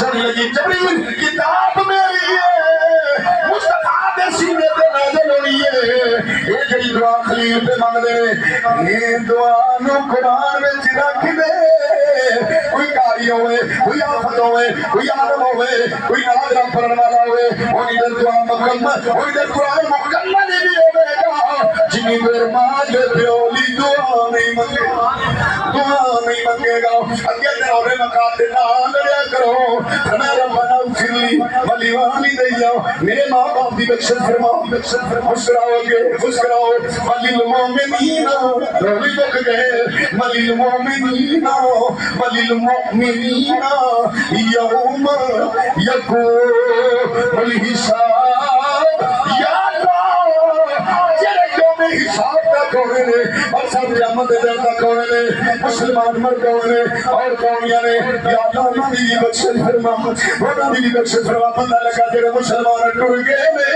سونی لگی جبریل کتاب میری ہے مصطفیٰ دے سینے تے نازل ہوئی ہے یہ جڑی دعا خلیل پہ مانگ دے یہ دعا نو قرآن وچ رکھ دے کوئی کاری ہوئے کوئی آفت ہوئے کوئی عالم ہوئے کوئی ناظرہ پڑھن والا ہوئے وہ ادھر دعا مکمل وہ ادھر قرآن مکمل ہی نہیں ہوئے گا جنہی دیر ماں جو پیولی دعا نہیں منگے گا اگے دروڑے مقام دے نام لڑیا کرو میں ربنا اغفر لی ولی والدیا میرے ماں باپ دی بخشش فرما خوش کراؤ گے خوش کراؤ ولی المومنین روی بک گئے ولی المومنین یوم یقوم الحساب یا اللہ جڑے یوم حساب کا کونے نے اور سب قیامت دے دن کا کونے نے مسلمان مر کونے اور کونیاں نے یا اللہ نبی دی بخشش فرما وہ نبی دی بخشش فرما پتہ لگا جڑے مسلمان ٹر گئے نے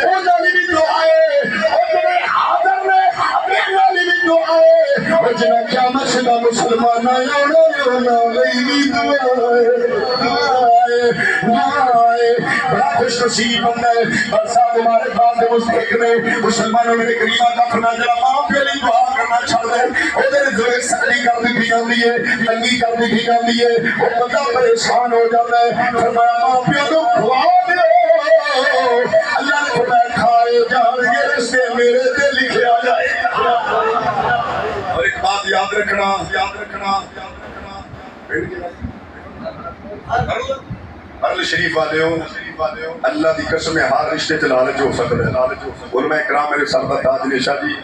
او نبی دی دعائے او جڑے حاضر نے اپنے نبی دی دعائے او جنہ قیامت سے مسلمان آیا نبی دعائے بڑا خوش نصیب بندہ ہے اور صاحب ہمارے بعد مستحق نے مسلمانوں نے کریمہ کا فرمان جڑا ماں پہ علی دعا کرنا چھڑ دے وہ دے دعائے سکری کر دی بھی جاندی ہے تنگی کر دی بھی جاندی ہے وہ بندہ پریشان ہو جاتا ہے فرمایا ماں پہ علی دعا دے اللہ نے فرمایا کھائے جان یہ رشتے میرے دے لکھے آ جائے اور ایک بات یاد رکھنا عرل شریف والے ہو اللہ دی قسم ہر رشتے چ لالچ ہو سکتا ہے علماء کرام میرے سر دا تاج نشا جی